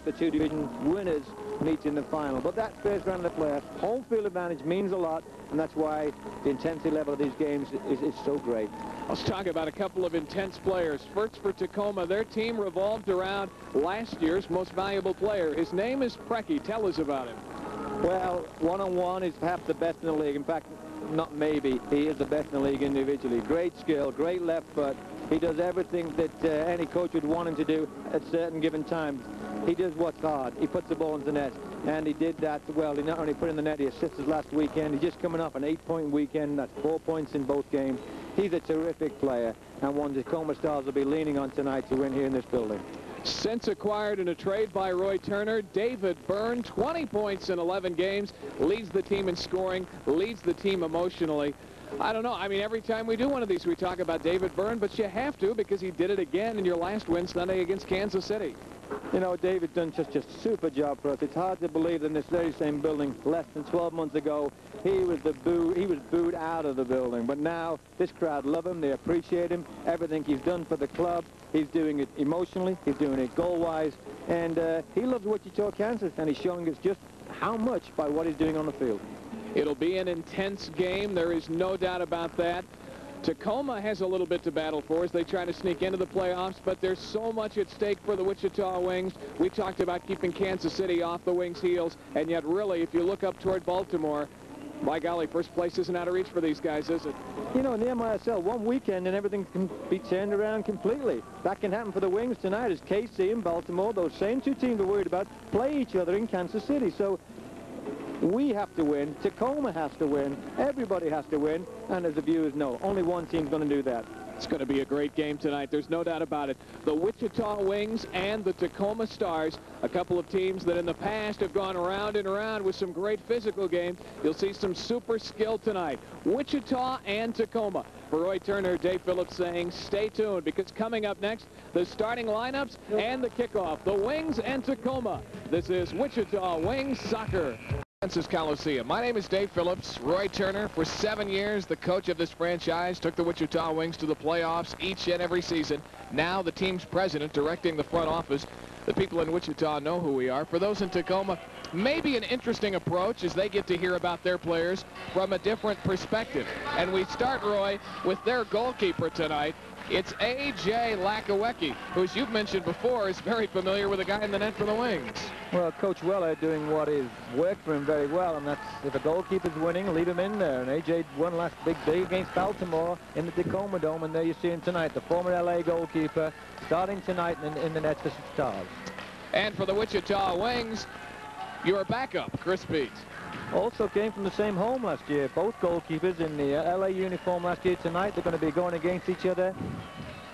The two division winners meet in the final. But that first round of the playoffs, home field advantage means a lot, and that's why the intensity level of these games is so great. Let's talk about a couple of intense players. First for Tacoma, their team revolved around last year's most valuable player. His name is Preki. Tell us about him. Well, one-on-one, he's perhaps the best in the league. In fact, not maybe, he is the best in the league individually. Great skill, great left foot. He does everything that any coach would want him to do at certain given times. He does what's hard. He puts the ball into the net, and he did that well. He not only put in the net, he assisted last weekend. He's just coming off an 8-point weekend. That's 4 points in both games. He's a terrific player, and one Tacoma Stars will be leaning on tonight to win here in this building. Since acquired in a trade by Roy Turner, David Byrne, 20 points in 11 games, leads the team in scoring, leads the team emotionally. I don't know. I mean, every time we do one of these, we talk about David Byrne, but you have to because he did it again in your last win Sunday against Kansas City. You know, David done such a super job for us. It's hard to believe that in this very same building, less than 12 months ago, he was booed out of the building. But now this crowd love him. They appreciate him. Everything he's done for the club, he's doing it emotionally. He's doing it goal-wise, and he loves Wichita, Kansas, and he's showing us just how much by what he's doing on the field. It'll be an intense game. There is no doubt about that. Tacoma has a little bit to battle for as they try to sneak into the playoffs, but there's so much at stake for the Wichita Wings. We talked about keeping Kansas City off the Wings' heels, and yet really, if you look up toward Baltimore, by golly, first place isn't out of reach for these guys, is it? You know, in the MISL, one weekend and everything can be turned around completely. That can happen for the Wings tonight as KC and Baltimore, those same two teams we're worried about, play each other in Kansas City. So we have to win, Tacoma has to win, everybody has to win, and as the viewers know, only one team's going to do that. It's going to be a great game tonight. There's no doubt about it. The Wichita Wings and the Tacoma Stars, a couple of teams that in the past have gone around and around with some great physical games. You'll see some super skill tonight. Wichita and Tacoma. For Roy Turner, Dave Phillips saying stay tuned because coming up next, the starting lineups and the kickoff. The Wings and Tacoma. This is Wichita Wings Soccer. Coliseum. My name is Dave Phillips. Roy Turner, for 7 years, the coach of this franchise, took the Wichita Wings to the playoffs each and every season. Now the team's president directing the front office. The people in Wichita know who we are. For those in Tacoma, maybe an interesting approach as they get to hear about their players from a different perspective. And we start, Roy, with their goalkeeper tonight. It's A.J. Lakawecki, who, as you've mentioned before, is very familiar with the guy in the net for the Wings. Well, Coach Weller doing what is worked for him very well, and that's if a goalkeeper's winning, leave him in there. And A.J. won last big day against Baltimore in the Tacoma Dome, and there you see him tonight, the former L.A. goalkeeper, starting tonight in the net for Stars. And for the Wichita Wings, your backup, Chris Beat. Also came from the same home last year. Both goalkeepers in the LA uniform last year. Tonight they're going to be going against each other.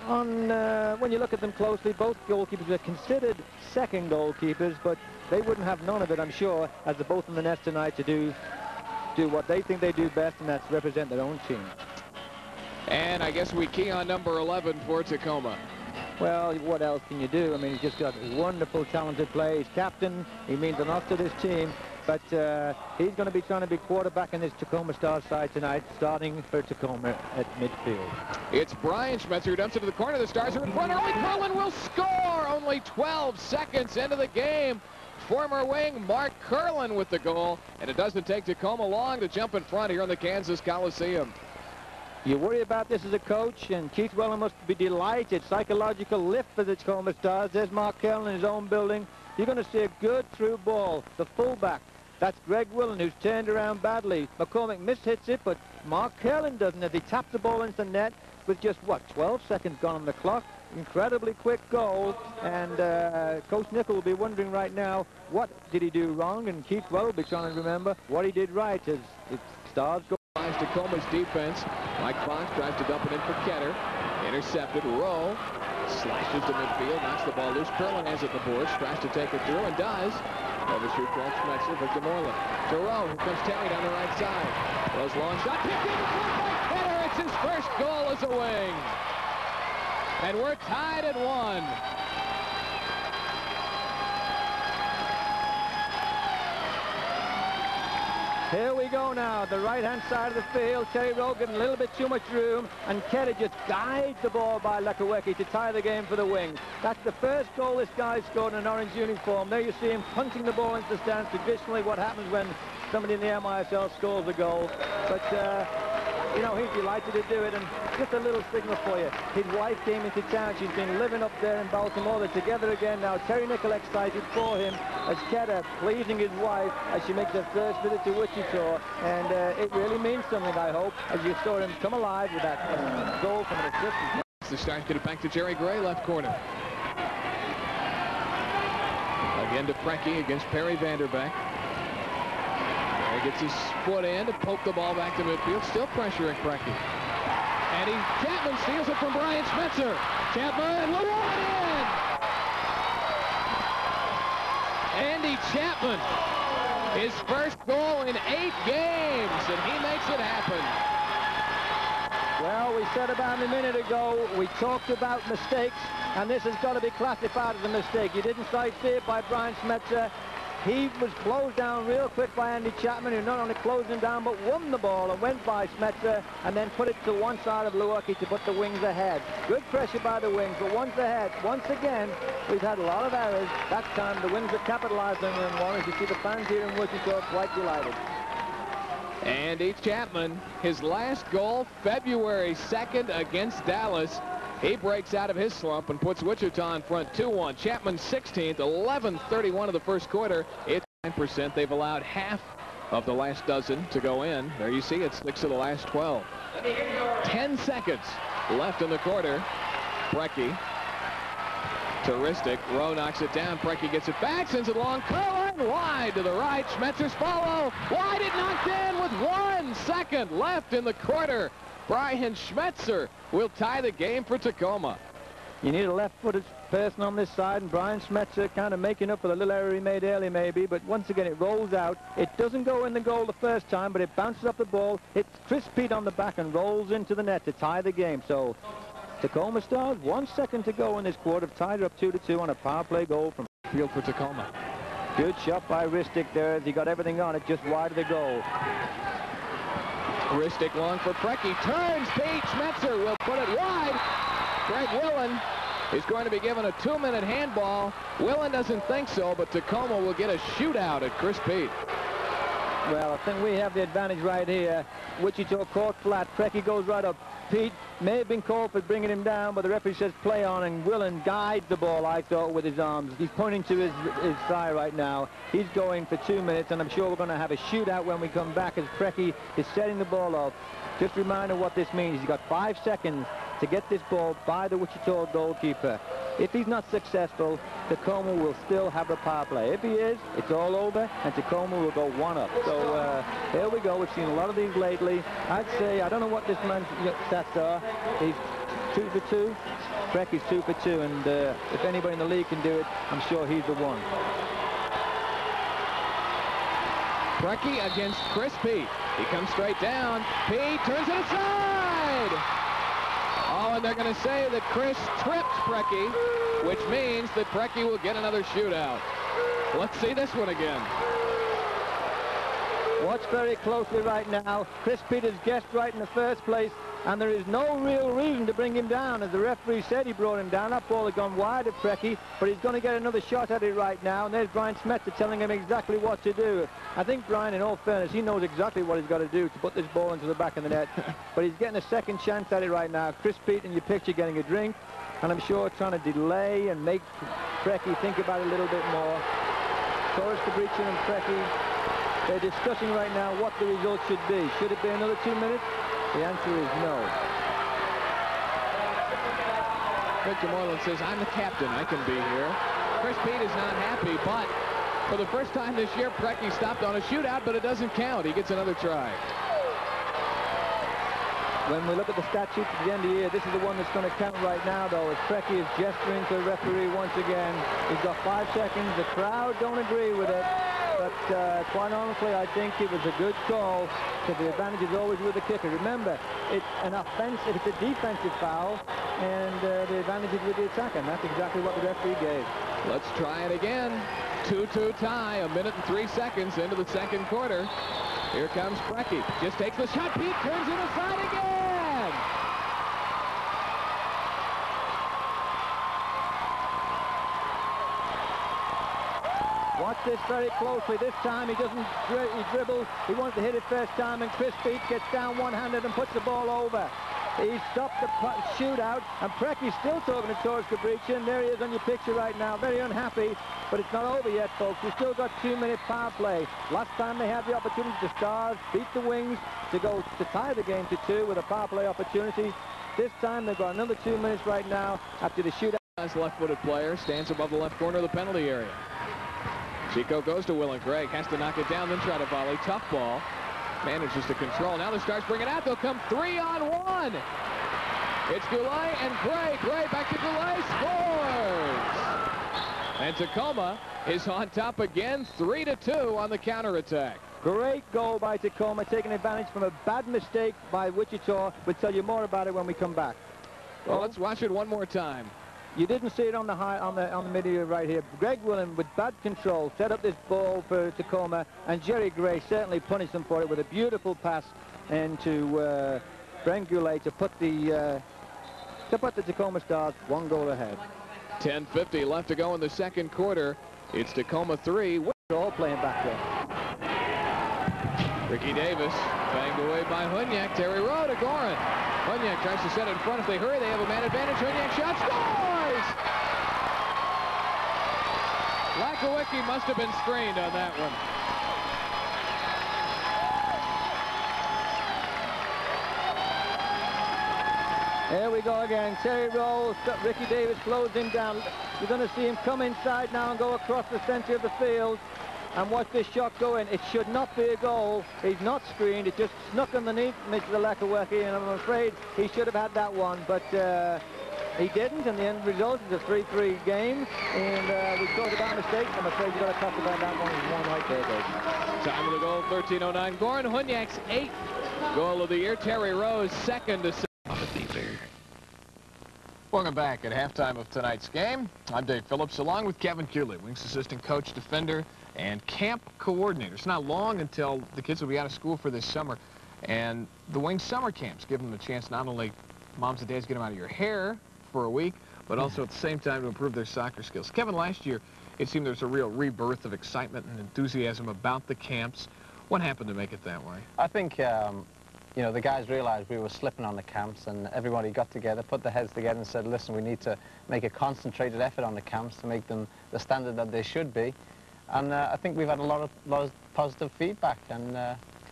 When you look at them closely, both goalkeepers are considered second goalkeepers, but they wouldn't have none of it, I'm sure, as they're both in the net tonight to do what they think they do best, and that's represent their own team. And I guess we key on number 11 for Tacoma. Well, what else can you do? I mean, he's just got a wonderful, talented play. He's captain. He means a lot to this team. But he's going to be trying to be quarterback in this Tacoma Stars side tonight, starting for Tacoma at midfield. It's Brian Schmetzer who dumps it to the corner. The Stars are in front. Early Curlin will score. Only 12 seconds into the game. Former Wing Mark Curlin with the goal. And it doesn't take Tacoma long to jump in front here in the Kansas Coliseum. You worry about this as a coach, and Keith Weller must be delighted. Psychological lift for the Tacoma Stars. There's Mark Curlin in his own building. You're going to see a good through ball. The fullback. That's Greg Willen, who's turned around badly. McCormick mishits it, but Mark Curlin doesn't, as he taps the ball into the net with just, 12 seconds gone on the clock. Incredibly quick goal, and Coach Nickel will be wondering right now, what did he do wrong? And Keith Weller will be trying to remember what he did right as it Stars go. Tacoma's defense. Mike Fox tries to dump it in for Ketter. Intercepted. Rowe slashes to midfield, knocks the ball loose. Curlin has it the boards, tries to take it through, and does. Overshoot from Schmetzer, Victor Moreland. To Rowe, here comes Terry down the right side. Rowe's long shot, picked in by Ketter. It's his first goal as a Wing. And we're tied at 1. Here we go now, the right-hand side of the field. Terry Rowe getting a little bit too much room, and Kedder just guides the ball by Lekawecki to tie the game for the Wings. That's the first goal this guy scored in an orange uniform. There you see him punching the ball into the stands, traditionally what happens when somebody in the MISL scores a goal. But, you know, he's delighted to do it, and just a little signal for you. His wife came into town. She's been living up there in Baltimore. They're together again now. Terry Nickel excited for him as Kedder pleasing his wife as she makes her first visit to Wichita, and it really means something, I hope, as you saw him come alive with that goal from an assist. The Stars get it back to Jerry Gray, left corner. Again to Preki against Perry Vanderbeck. He gets his foot in to poke the ball back to midfield, still pressuring Preki. And Chapman steals it from Brian Schmetzer. Chapman with one in! Andy Chapman, his first goal in 8 games, and he makes it happen. Well, we said about a minute ago, we talked about mistakes, and this has got to be classified as a mistake. You didn't see it by Brian Schmetzer. He was closed down real quick by Andy Chapman, who not only closed him down, but won the ball and went by Schmetzer and then put it to one side of Luecki to put the Wings ahead. Good pressure by the Wings, but once ahead. Once again, we've had a lot of errors. That time, the Wings have capitalized on one. As you see the fans here in Wichita quite delighted. Andy Chapman, his last goal, February 2nd against Dallas. He breaks out of his slump and puts Wichita in front 2-1. Chapman 16th, 11:31 of the first quarter. It's 9%. They've allowed half of the last dozen to go in. There you see it's 6 of the last 12. 10 seconds left in the quarter. Preki to Ristic. Rowe knocks it down. Preki gets it back, sends it long. Curling wide to the right. Schmetzer's follow. Wide, it knocked in with 1 second left in the quarter. Brian Schmetzer will tie the game for Tacoma. You need a left-footed person on this side, and Brian Schmetzer kind of making up for the little error he made early maybe, but once again it rolls out. It doesn't go in the goal the first time, but it bounces up the ball, hits Chris Pete on the back and rolls into the net to tie the game. So Tacoma Stars, 1 second to go in this quarter, tied up 2-2 on a power play goal from field for Tacoma. Good shot by Ristic there as he got everything on it just wide of the goal. Ristic long for Preki, turns, Pete Schmetzer will put it wide. Greg Willen is going to be given a 2-minute handball. Willen doesn't think so, but Tacoma will get a shootout at Chris Pete. Well, I think we have the advantage right here. Wichita caught flat, Preki goes right up. Pete may have been called for bringing him down, but the referee says play on, and Willen guides the ball, I thought, with his arms. He's pointing to his thigh right now. He's going for 2 minutes, and I'm sure we're going to have a shootout when we come back as Preki is setting the ball up. Just a reminder what this means. He's got 5 seconds to get this ball by the Wichita goalkeeper. If he's not successful, Tacoma will still have a power play. If he is, it's all over, and Tacoma will go 1 up. So here we go. We've seen a lot of these lately. I'd say, I don't know what this man's stats are. He's 2 for 2. Preki's 2 for 2, and if anybody in the league can do it, I'm sure he's the one. Preki against Chris Pete. He comes straight down. Pete turns it aside. Oh, and they're going to say that Chris trips Preki, which means that Preki will get another shootout. Let's see this one again. Watch very closely right now. Chris Pete is guessed right in the first place, and there is no real reason to bring him down. As the referee said, he brought him down. That ball had gone wide at Preki, but he's going to get another shot at it right now, and there's Brian Schmetzer telling him exactly what to do. I think Brian, in all fairness, he knows exactly what he's got to do to put this ball into the back of the net, but he's getting a second chance at it right now. Chris Pete in your picture getting a drink, and I'm sure trying to delay and make Preki think about it a little bit more. Torres Fabrician and Preki, they're discussing right now what the result should be. Should it be another 2 minutes? The answer is no. Victor Moreland says, I'm the captain. I can be here. Chris Pete is not happy, but for the first time this year, Preki stopped on a shootout, but it doesn't count. He gets another try. When we look at the stat sheet at the end of the year, this is the one that's going to count right now, though, as Preki is gesturing to the referee once again. He's got 5 seconds. The crowd don't agree with it. But quite honestly, I think it was a good call, because the advantage is always with the kicker. Remember, it's an offensive, it's a defensive foul, and the advantage is with the attacker, and that's exactly what the referee gave. Let's try it again. 2-2 tie, 1 minute and 3 seconds into the second quarter. Here comes Brecky. Just takes the shot. Pete turns it aside again. Watch this very closely. This time he doesn't he dribbles. He wants to hit it first time, and Chris Pete gets down one-handed and puts the ball over. He stopped the shootout, and Precky's still talking to Torres Cabrichin. There he is on your picture right now, very unhappy, but it's not over yet, folks. We've still got 2-minute power play. Last time they had the opportunity, the Stars beat the Wings to go to tie the game to 2 with a power play opportunity. This time they've got another 2 minutes right now after the shootout. Nice left-footed player stands above the left corner of the penalty area. Chico goes to Will and Gregg, has to knock it down, then try to volley. Tough ball. Manages to control. Now the Stars bring it out. They'll come 3-on-1. It's Goulet and Gray. Gray back to Goulet. Scores! And Tacoma is on top again, 3-2 on the counterattack. Great goal by Tacoma, taking advantage from a bad mistake by Wichita. We'll tell you more about it when we come back. Well, let's watch it one more time. You didn't see it on the video right here. Greg Willen, with bad control, set up this ball for Tacoma, and Jerry Gray certainly punished them for it with a beautiful pass into Brent Goulet to put the Tacoma Stars 1 goal ahead. 10:50 left to go in the second quarter. It's Tacoma 3. They're all playing back there. Ricky Davis banged away by Hunyak. Terry Rowe to Gorin. Hunyak tries to set it in front. If they hurry, they have a man advantage. Hunyak shot, scores! Lakowicki must have been screened on that one. There we go again. Terry Rowe, Ricky Davis slows him down. You're going to see him come inside now and go across the center of the field. And watch this shot go in. It should not be a goal. He's not screened. It just snuck underneath Mr. Lakowicki, and I'm afraid he should have had that one. But he didn't, and the end result is a 3-3 game. And we talked about mistakes. I'm afraid you've got to talk about that one. There's one right there, baby. Time of the goal, 13:09. Goran Hunyak's 8th goal of the year. Terry Rowe's 2nd to... Welcome back at halftime of tonight's game. I'm Dave Phillips, along with Kevin Kearley, Wings assistant coach, defender, and camp coordinator. It's not long until the kids will be out of school for this summer, and the Wings summer camps give them a chance not only moms and dads get them out of your hair for a week, but also at the same time to improve their soccer skills. Kevin, last year it seemed there was a real rebirth of excitement and enthusiasm about the camps. What happened to make it that way? I think you know, the guys realized we were slipping on the camps, and everybody got together, put their heads together and said, listen, we need to make a concentrated effort on the camps to make them the standard that they should be. And I think we've had a lot of positive feedback, and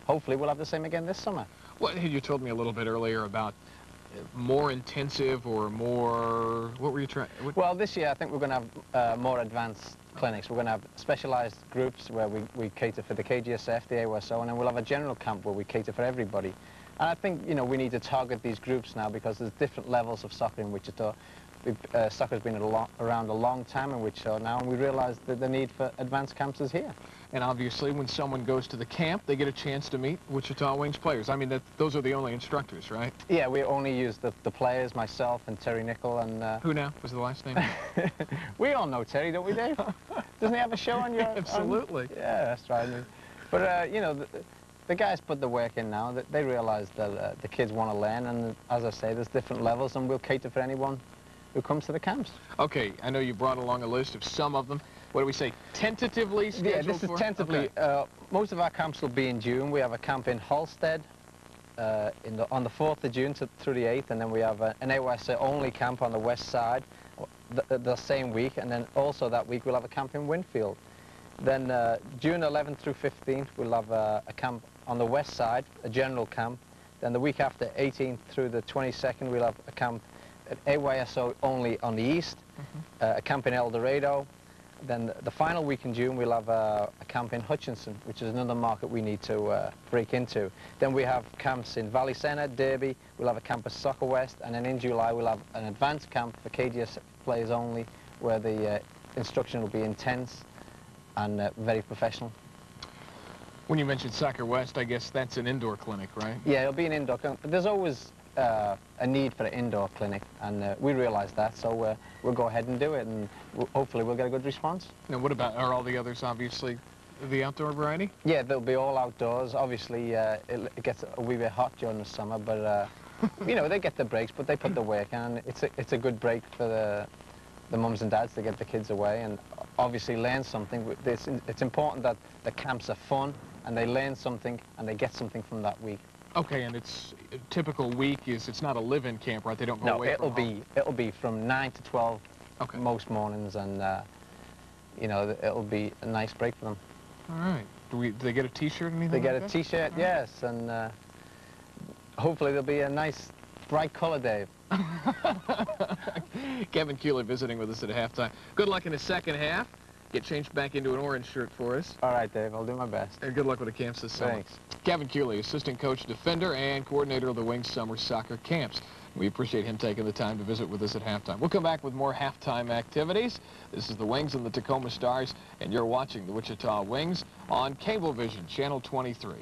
hopefully we'll have the same again this summer. Well, you told me a little bit earlier about more intensive or more, what were you trying? Well, this year I think we're going to have more advanced clinics. We're going to have specialized groups where we cater for the KGSF, the AOSO, and then we'll have a general camp where we cater for everybody. And I think, you know, we need to target these groups now because there's different levels of soccer in Wichita. Soccer's been around a long time in Wichita now, and we realize that the need for advanced camps is here. And obviously, when someone goes to the camp, they get a chance to meet Wichita Wings players. I mean, those are the only instructors, right? Yeah, we only use the players, myself and Terry Nickel. And who now was the last name? We all know Terry, don't we, Dave? Doesn't he have a show on your... Absolutely. Yeah, that's right. But, you know, the guys put the work in now. They realize that the kids want to learn, and as I say, there's different levels, and we'll cater for anyone who comes to the camps. Okay, I know you brought along a list of some of them. What do we say, tentatively scheduled? Yeah, this is tentatively. Okay. Most of our camps will be in June. We have a camp in Halstead on the 4th of June through the 8th, and then we have an AOSA-only camp on the west side the same week, and then also that week we'll have a camp in Winfield. Then June 11th through 15th, we'll have a camp on the west side, a general camp. Then the week after, 18th through the 22nd, we'll have a camp at AYSO only on the east, a camp in El Dorado. Then the final week in June, we'll have a camp in Hutchinson, which is another market we need to break into. Then we have camps in Valley Center, Derby. We'll have a camp at Soccer West, and then in July, we'll have an advanced camp for KGS players only, where the instruction will be intense and very professional. When you mentioned Soccer West, I guess that's an indoor clinic, right? Yeah, it'll be an indoor clinic. But there's always a need for an indoor clinic, and we realize that, so we'll go ahead and do it, and hopefully we'll get a good response. Now, what about, are all the others obviously the outdoor variety? Yeah, they'll be all outdoors. Obviously, it gets a wee bit hot during the summer, but you know, they get the breaks, but they put the work in. It's a good break for the mums and dads to get the kids away and obviously learn something. It's important that the camps are fun and they learn something and they get something from that week. Okay, and it's a typical week it's not a live-in camp, right? They don't go away from home. It'll be from 9 to 12 most mornings, and you know, it'll be a nice break for them. All right. Do they get a T-shirt or anything? They get a T-shirt, yes, and hopefully there'll be a nice bright color, Dave. Kevin Keeley visiting with us at halftime. Good luck in the second half. Get changed back into an orange shirt for us. All right, Dave, I'll do my best. And good luck with the camps this summer. Thanks. Kevin Keeley, assistant coach, defender, and coordinator of the Wings summer soccer camps. We appreciate him taking the time to visit with us at halftime. We'll come back with more halftime activities. This is the Wings and the Tacoma Stars, and you're watching the Wichita Wings on Cablevision, Channel 23.